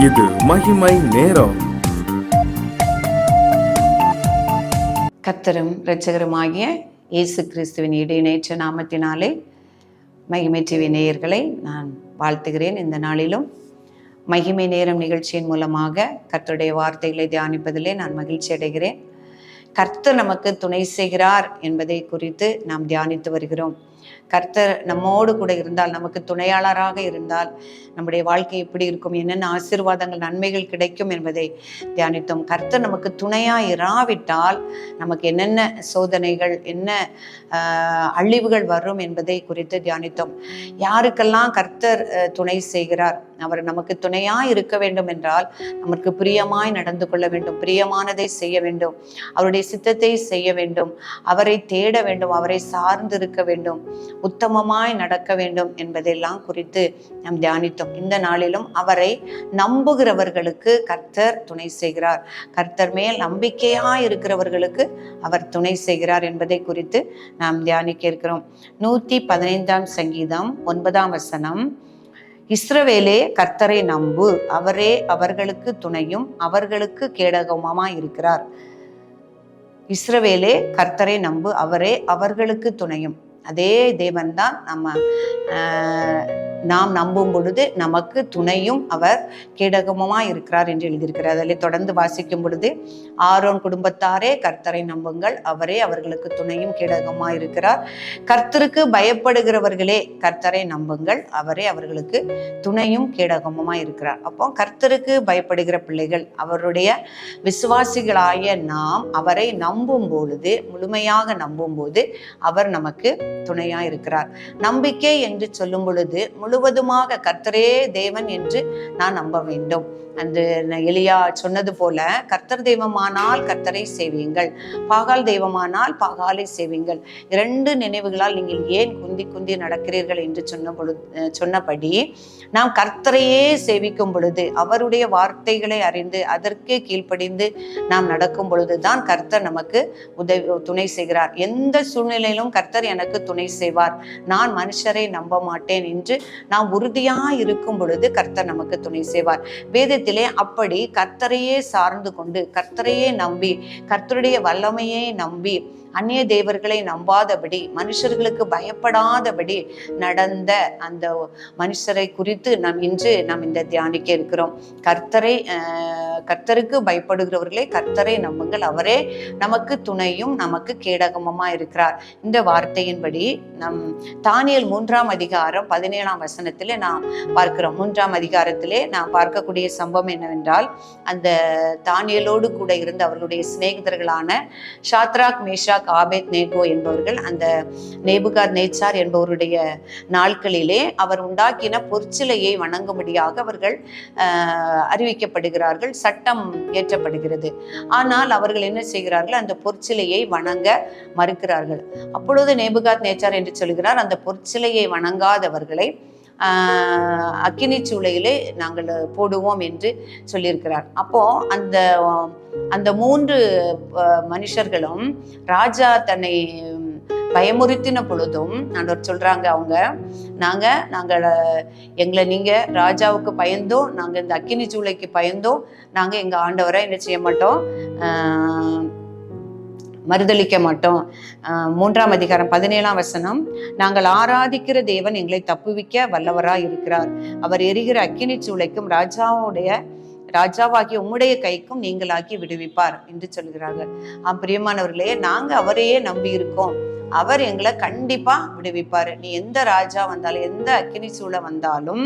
இது மகிமை நேரம். கர்த்தரும் இரட்சகருமாகிய இயேசு கிறிஸ்துவின் இடையினேற்ற நாமத்தினாலே மகிமை டிவி நேயர்களை நான் வாழ்த்துகிறேன். இந்த நாளிலும் மகிமை நேரம் நிகழ்ச்சியின் மூலமாக கர்த்தருடைய வார்த்தைகளை தியானிப்பதிலே நான் மகிழ்ச்சி அடைகிறேன். கர்த்தர் நமக்கு துணை செய்கிறார் என்பதை குறித்து நாம் தியானித்து வருகிறோம். கர்த்தர் நம்மோடு கூட இருந்தால், நமக்கு துணையாளராக இருந்தால் நம்முடைய வாழ்க்கை எப்படி இருக்கும், என்னென்ன ஆசீர்வாதங்கள் நன்மைகள் கிடைக்கும் என்பதை தியானித்தோம். கர்த்தர் நமக்கு துணையாக இராவிட்டால் நமக்கு என்னென்ன சோதனைகள், என்ன அழிவுகள் வரும் என்பதை குறித்து தியானித்தோம். யாருக்கெல்லாம் கர்த்தர் துணை செய்கிறார், அவர் நமக்கு துணையாக இருக்க வேண்டும் என்றால் நமக்கு பிரியமாய் நடந்து கொள்ள வேண்டும், பிரியமானதை செய்ய வேண்டும், அவருடைய சித்தத்தை செய்ய வேண்டும், அவரை தேட வேண்டும், அவரை சார்ந்து இருக்க வேண்டும், உத்தமமாய் நடக்க வேண்டும் என்பதெல்லாம் குறித்து நாம் தியானித்தோம். இந்த நாளிலும் அவரை நம்புகிறவர்களுக்கு கர்த்தர் துணை செய்கிறார், கர்த்தர் மேல் நம்பிக்கையாய் இருக்கிறவர்களுக்கு அவர் துணை செய்கிறார் என்பதை குறித்து நாம் தியானிக்க இருக்கிறோம். 115 சங்கீதம் 9 இஸ்ரவேலே கர்த்தரை நம்பு, அவரே அவர்களுக்கு துணையும் அவர்களுக்கு கேடகமுமாய் இருக்கிறார். இஸ்ரவேலே கர்த்தரை நம்பு, அவரே அவர்களுக்கு துணையும். அதே தேவன் தான் நாம் நம்பும் பொழுது நமக்கு துணையும் அவர் கேடகமுமாய் இருக்கிறார் என்று எழுதியிருக்கிறார். அதில் தொடர்ந்து வாசிக்கும் பொழுது, ஆரோன் குடும்பத்தாரே கர்த்தரை நம்புங்கள், அவரே அவர்களுக்கு துணையும் கேடகமாய் இருக்கிறார். கர்த்தருக்கு பயப்படுகிறவர்களே கர்த்தரை நம்புங்கள், அவரே அவர்களுக்கு துணையும் கேடகமுமாய் இருக்கிறார். அப்போ கர்த்தருக்கு பயப்படுகிற பிள்ளைகள், அவருடைய விசுவாசிகளாய நாம் அவரை நம்பும் பொழுது, முழுமையாக நம்பும் போது அவர் நமக்கு துணையா இருக்கிறார். நம்பிக்கை என்று சொல்லும் பொழுது முழுவதுமாக கர்த்தரே தேவன் என்று நான் நம்ப வேண்டும். அன்று எலியா சொன்னது போல, கர்த்தர் தெய்வமானால் கர்த்தரை சேவியுங்கள், பாகால் தெய்வமானால் பாகாலை சேவியுங்கள், 2 நினைவுகளால் நீங்கள் ஏன் குந்தி குந்தி நடக்கிறீர்கள் என்று சொன்னபடி நாம் கர்த்தரையே சேவிக்கும் பொழுது, அவருடைய வார்த்தைகளை அறிந்து அதற்கு கீழ்ப்படிந்து நாம் நடக்கும் பொழுதுதான் கர்த்தர் நமக்கு துணை செய்கிறார். எந்த சூழ்நிலையிலும் கர்த்தர் எனக்கு துணை செய்வார், நான் மனுஷரை நம்ப மாட்டேன் என்று நாம் உறுதியாய் இருக்கும் பொழுது கர்த்தர் நமக்கு துணை செய்வார். வேதத்திலே அப்படி கர்த்தரையே சார்ந்து கொண்டு, கர்த்தரையே நம்பி, கர்த்தருடைய வல்லமையை நம்பி, அந்நிய தேவர்களை நம்பாதபடி, மனுஷர்களுக்கு பயப்படாதபடி நடந்த அந்த மனுஷரை குறித்து நாம் இன்று இந்த தியானிக்க இருக்கிறோம். கர்த்தருக்கு பயப்படுகிறவர்களே கர்த்தரை நம்புங்கள், அவரே நமக்கு துணையும் நமக்கு கேடகமுமா இருக்கிறார். இந்த வார்த்தையின்படி நம் தானியேல் 3 அதிகாரம் 17 நாம் பார்க்கிறோம். 3 அதிகாரத்திலே நாம் பார்க்கக்கூடிய சம்பவம் என்னவென்றால், அந்த தானியேலோடு கூட இருந்த அவர்களுடைய சிநேகிதர்களான ஷாத்ராக், மேஷாக், ஆபேத் நேகோ என்பவர்கள் அந்த நேபுகாத்நேச்சார் என்பவருடைய நாட்களிலே அவர் உண்டாக்கின பொற்சிலையை வணங்கும்படியாக அவர்கள் அறிவிக்கப்படுகிறார்கள், சட்டம் ஏற்றப்படுகிறது. ஆனால் அவர்கள் என்ன செய்கிறார்கள், அந்த பொற்சிலையை வணங்க மறுக்கிறார்கள். அப்பொழுது நேபுகாத்நேச்சார் என்று சொல்கிறார், அந்த பொற்சிலையை வணங்காதவர்களை அக்கினி சூளையிலே நாங்கள் போடுவோம் என்று சொல்லியிருக்கிறார். அப்போ அந்த 3 மனுஷர்களும் ராஜா தன்னை பயமுறுத்தின பொழுதும் சொல்றாங்க, நாங்கள் எங்களை நீங்க ராஜாவுக்கு பயந்தோம், நாங்க இந்த அக்கினி சூளைக்கு பயந்தோம், நாங்க எங்க ஆண்டவரை என்ன செய்ய மாட்டோம், மறுதளிக்க மாட்டோம். 3 அதிகாரம் 17 நாங்கள் ஆராதிக்கிற தேவன் எங்களை தப்புவிக்க வல்லவராய் இருக்கிறார், அவர் எரிகிற அக்கினி சூளைக்கும் ராஜாவாகிய உம்முடைய கைக்கும் நீங்களாக்கி விடுவிப்பார் என்று சொல்கிறார்கள். பிரியமானவர்களே, நாங்க அவரையே நம்பி இருக்கோம், அவர் எங்களை கண்டிப்பா விடுவிப்பாரு. நீ எந்த ராஜா வந்தாலும், எந்த அக்கினி சூளை வந்தாலும்,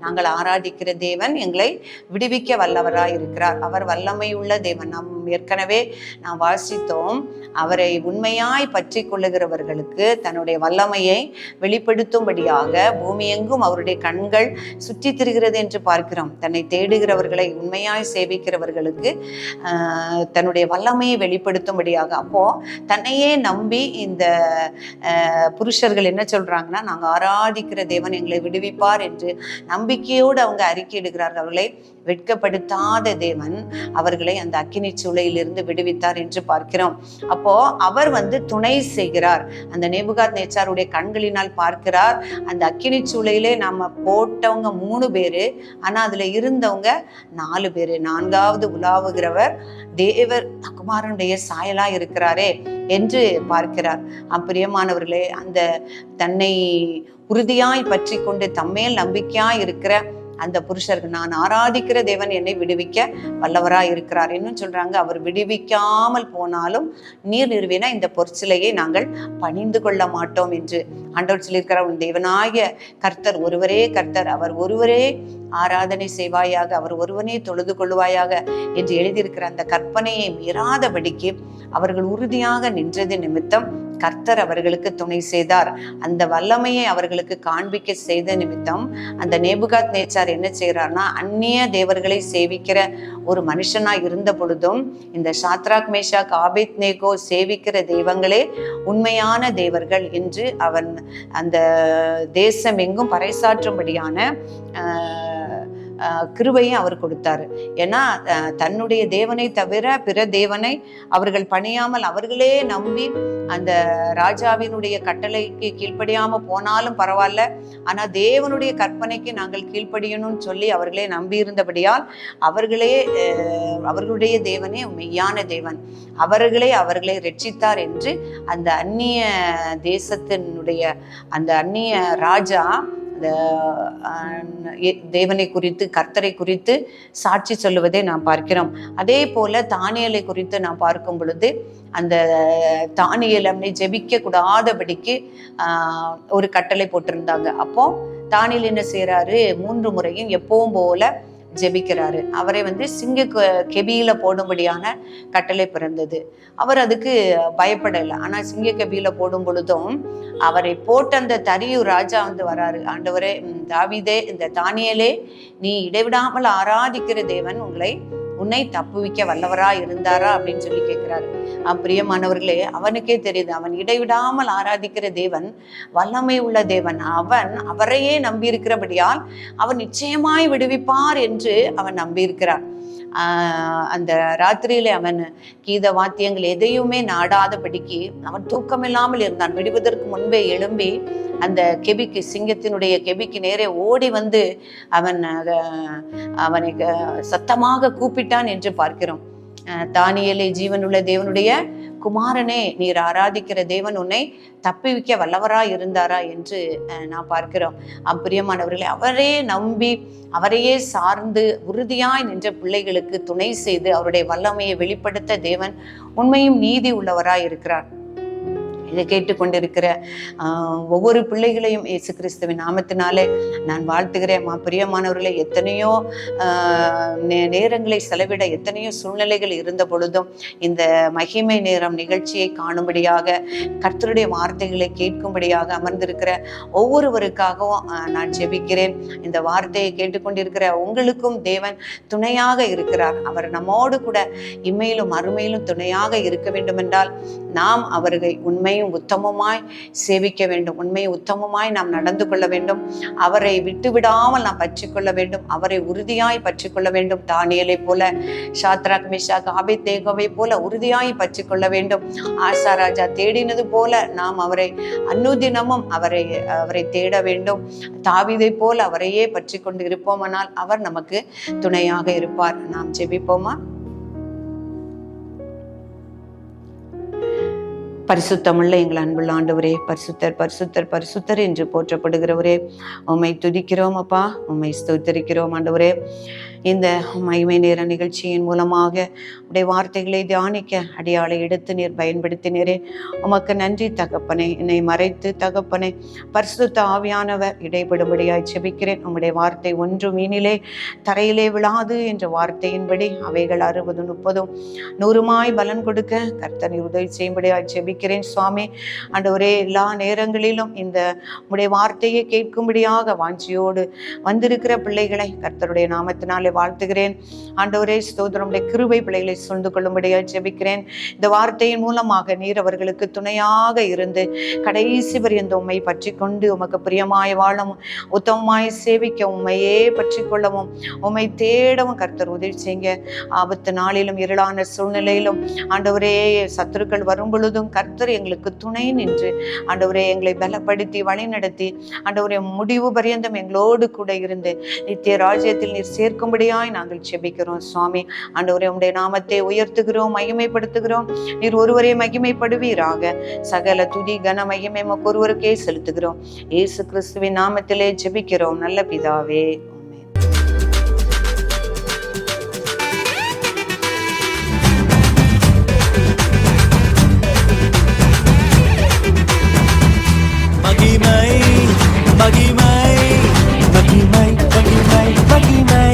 நாங்கள் ஆராதிக்கிற தேவன் எங்களை விடுவிக்க வல்லவராய் இருக்கிறார், அவர் வல்லமை உள்ள தேவன். ஏற்கனவே நாம் வாசித்தோம், அவரை உண்மையாய் பற்றி கொள்ளுகிறவர்களுக்கு தன்னுடைய வல்லமையை வெளிப்படுத்தும்படியாக பூமி எங்கும் அவருடைய கண்கள் சுற்றி திரிகிறது என்று பார்க்கிறோம். தன்னை தேடுகிறவர்களை, உண்மையாய் சேவிக்கிறவர்களுக்கு தன்னுடைய வல்லமையை வெளிப்படுத்தும்படியாக. அப்போ தன்னையே நம்பி இந்த புருஷர்கள் என்ன சொல்றாங்கன்னா, நாங்கள் ஆராதிக்கிற தேவன் எங்களை விடுவிப்பார் என்று நம்பிக்கையோடு அவங்க அறிக்கையிடுகிறார்கள். அவர்களை வெட்கப்படுத்தாத தேவன் அவர்களை அந்த அக்கினி சூளையிலிருந்து விடுவித்தார் என்று பார்க்கிறோம். அப்போ அவர் துணை செய்கிறார். அந்த நேபுகாத் நேச்சாருடைய கண்களினால் பார்க்கிறார். அந்த அக்கினி சூளையிலே நம்ம போட்டவங்க 3 பேரு, ஆனா அதுல இருந்தவங்க 4 பேரு. 4வது உலாவுகிறவர் தேவர் குமாரனுடைய சாயலா இருக்கிறாரே என்று பார்க்கிறார். பிரியமானவர்களே, அந்த தன்னை உறுதியாய் பற்றி கொண்டு தம்மேல் நம்பிக்கையாய் இருக்கிற அந்த புருஷருக்கு, நான் ஆராதிக்கிற தேவன் என்னை விடுவிக்க வல்லவராய் இருக்கிறார் இன்னும் சொல்றாங்க. அவர் விடுவிக்காமல் போனாலும் நீர் நிறுவின இந்த பொற்சிலையை நாங்கள் பணிந்து கொள்ள மாட்டோம் என்று ஆண்டவர் சொல்லியிருக்கிறார். உன் தேவனாகிய கர்த்தர் ஒருவரே கர்த்தர், அவர் ஒருவரே ஆராதனை செய்வாயாக, அவர் ஒருவனே தொழுது கொள்வாயாக என்று எழுதியிருக்கிற அந்த கற்பனையை மீறாதபடிக்கு அவர்கள் உறுதியாக நின்றது நிமித்தம் கர்த்தர் அவர்களுக்கு துணை செய்தார். அந்த வல்லமையை அவர்களுக்கு காண்பிக்க செய்த நிமித்தம் அந்த நேபுகாத் நேச்சார் என்ன செய்யறார்னா, அந்நிய தேவர்களை சேவிக்கிற ஒரு மனுஷனா இருந்த பொழுதும் இந்த சாத்ராக் மேஷாக் ஆபேத்நேகோ சேவிக்கிற தெய்வங்களே உண்மையான தேவர்கள் என்று அவன் அந்த தேசம் எங்கும் பறைசாற்றும்படியான கிருபையை அவர் கொடுத்தாரு. ஏன்னா தன்னுடைய தேவனை தவிர பிற தேவனை அவர்கள் பணியாமல் அவர்களே நம்பி அந்த ராஜாவினுடைய கட்டளைக்கு கீழ்ப்படியாம போனாலும் பரவாயில்ல, ஆனா தேவனுடைய கற்பனைக்கு நாங்கள் கீழ்ப்படியணும்னு சொல்லி அவர்களே நம்பி இருந்தபடியால் அவர்களுடைய தேவனே மெய்யான தேவன், அவர்களை ரட்சித்தார் என்று அந்த அந்நிய தேசத்தினுடைய அந்த அந்நிய ராஜா தேவனை குறித்து கர்த்தரை குறித்து சாட்சி சொல்லுவதை நாம் பார்க்கிறோம். அதே போல தானியேலை குறித்து நாம் பார்க்கும் பொழுது அந்த தானியேல் அவனை ஜெபிக்க கூடாதபடிக்கு ஒரு கட்டளை போட்டிருந்தாங்க. அப்போ தானியேல் என்ன செய்யறாரு, 3 முறையும் எப்பவும் போல ஜெபிக்கிறாரு. அவரை சிங்க கெபியில போடும்படியான கட்டளை பிறந்தது. அவர் அதுக்கு பயப்படலை. ஆனா சிங்க கெபியில போடும் பொழுதும் அவரை போட்ட அந்த தரியு ராஜா வராரு. ஆண்டவரே, தாவீதே, இந்த தானியேலே, நீ இடைவிடாமல் ஆராதிக்கிற தேவன் உன்னை தப்புவிக்க வல்லவரா இருந்தாரா அப்படின்னு சொல்லி கேட்கிறாரு. பிரியமானவர்களே, அவனுக்கே தெரியுது, அவன் இடைவிடாமல் ஆராதிக்கிற தேவன் வல்லமை உள்ள தேவன். அவரையே நம்பி இருக்கிறபடியால் அவன் நிச்சயமாய் விடுவிப்பார் என்று அவன் நம்பி இருக்கிறான். அந்த ராத்திரியில அவன் கீத வாத்தியங்கள் எதையுமே நாடாதபடிக்கு அவன் தூக்கமில்லாமல் இருந்தான். விடுவதற்கு முன்பே எழும்பி அந்த கெபிக்கு, சிங்கத்தினுடைய கெபிக்கு நேரே ஓடி அவனை சத்தமாக கூப்பிட்டான் என்று பார்க்கிறோம். தானியேலே, ஜீவனுள்ள தேவனுடைய குமாரனே, நீர் ஆராதிக்கிற தேவன் உன்னை தப்பிவிக்க வல்லவரா இருந்தாரா என்று நான் பார்க்கிறோம். பிரியமானவர்களே, அவரே நம்பி அவரையே சார்ந்து உறுதியாய் நின்ற பிள்ளைகளுக்கு துணை செய்து அவருடைய வல்லமையை வெளிப்படுத்த தேவன் உண்மையும் நீதி உள்ளவராய் இருக்கிறார். இதை கேட்டுக்கொண்டிருக்கிற ஒவ்வொரு பிள்ளைகளையும் இயேசு கிறிஸ்துவின் நாமத்தினாலே நான் வாழ்த்துகிறேன். பிரியமானவர்களே, எத்தனையோ நேரங்களை செலவிட எத்தனையோ சூழ்நிலைகள் இருந்த பொழுதும் இந்த மகிமை நேரம் நிகழ்ச்சியை காணும்படியாக, கர்த்தருடைய வார்த்தைகளை கேட்கும்படியாக அமர்ந்திருக்கிற ஒவ்வொருவருக்காகவும் நான் ஜெபிக்கிறேன். இந்த வார்த்தையை கேட்டுக்கொண்டிருக்கிற உங்களுக்கும் தேவன் துணையாக இருக்கிறார். அவர் நம்மோடு கூட இம்மையிலும் அருமையிலும் துணையாக இருக்க வேண்டும் என்றால் நாம் அவர்களை உண்மையும் உத்தமமாய் சேவிக்க வேண்டும். உண்மையை உத்தமமாய் நாம் நடந்து கொள்ள வேண்டும். அவரை விட்டு விடாமல் நாம் பற்றிக்கொள்ள வேண்டும். அவரை உறுதியாய் பற்றிக்கொள்ள வேண்டும். தானியேலை போல, சாத்ராக் மேஷாக் ஆபேத்நேகோவை போல உறுதியாய் பற்றிக்கொள்ள வேண்டும். ஆசா ராஜா தேடினது போல நாம் அவரை அனுதினமும் அவரை தேட வேண்டும். தாவீதை போல அவரையே பற்றி கொண்டு இருப்போமானால் அவர் நமக்கு துணையாக இருப்பார். நாம் ஜெபிப்போமா? பரிசுத்தமுள்ள எங்கள் அன்புள்ள ஆண்டவரே, பரிசுத்தர் பரிசுத்தர் பரிசுத்தர் என்று போற்றப்படுகிறவரே, உம்மை துதிக்கிறோம் அப்பா, உம்மை ஸ்தோத்திரிக்கிறோம் ஆண்டவரே. இந்த மகிமை நேர நிகழ்ச்சியின் மூலமாக உடைய வார்த்தைகளை தியானிக்க அடியாளை எடுத்து நீர் பயன்படுத்தினரே, உமக்கு நன்றி தகப்பனே. என்னை மறைத்து தகப்பனே, பரிசுத்த ஆவியானவர் இடைபடும்படியாய் செபிக்கிறேன். உம்முடைய வார்த்தை ஒன்று மீனிலே தரையிலே விழாது என்ற வார்த்தையின்படி அவைகள் 60, 30, 100 பலன் கொடுக்க கர்த்தர் உதவி செய்யும்படியாய் செபிக்கிறேன் சுவாமி. ஆண்டவரே, எல்லா நேரங்களிலும் இந்த உம்முடைய வார்த்தையை கேட்கும்படியாக வாஞ்சியோடு வந்திருக்கிற பிள்ளைகளை கர்த்தருடைய நாமத்தினாலே பிள்ளைகளை வாழ்த்துகிறேன். ஆண்டவரே ஸ்தோத்திரம், உடைய கிருபை பிள்ளைகளை சூழ்ந்து கொள்ளும்படியாக ஜெபிக்கிறேன். இந்த வார்த்தையின் மூலமாக நீர் அவர்களுக்கு துணையாக இருந்து கடைசி பரியந்த உம்மை பற்றி கொண்டு உமக்கு பிரியமாய் வாழவும், உத்தமமாய் சேவிக்க, உண்மையே பற்றி கொள்ளவும், உம்மை தேடவும் கர்த்தர் உதவி செய்யுங்க. ஆபத்து நாளிலும் இருளான சூழ்நிலையிலும் ஆண்டவரே சத்துருக்கள் வரும் பொழுதும் கர்த்தர் எங்களுக்கு துணை நின்று ஆண்டவரே எங்களை பலப்படுத்தி வழி நடத்தி ஆண்டவரே முடிவு பரியந்தம் எங்களோடு கூட இருந்து நித்திய ராஜ்யத்தில் நீர் சேர்க்கும்படியாய் நாங்கள் செபிக்கிறோம் சுவாமி. ஆண்டவரே உம்முடைய நாமத்தை உயர்த்துகிறோம், மகிமைப்படுத்துகிறோம். நீர் ஒருவரே மகிமைப்படுவீராக. சகல துதி கன மகிமை ஒருவருக்கே செலுத்துகிறோம். இயேசு கிறிஸ்துவின் நாமத்திலே ஜெபிக்கிறோம் நல்ல பிதாவே. மகிமை மகிமை மகிமை மகிமை மகிமை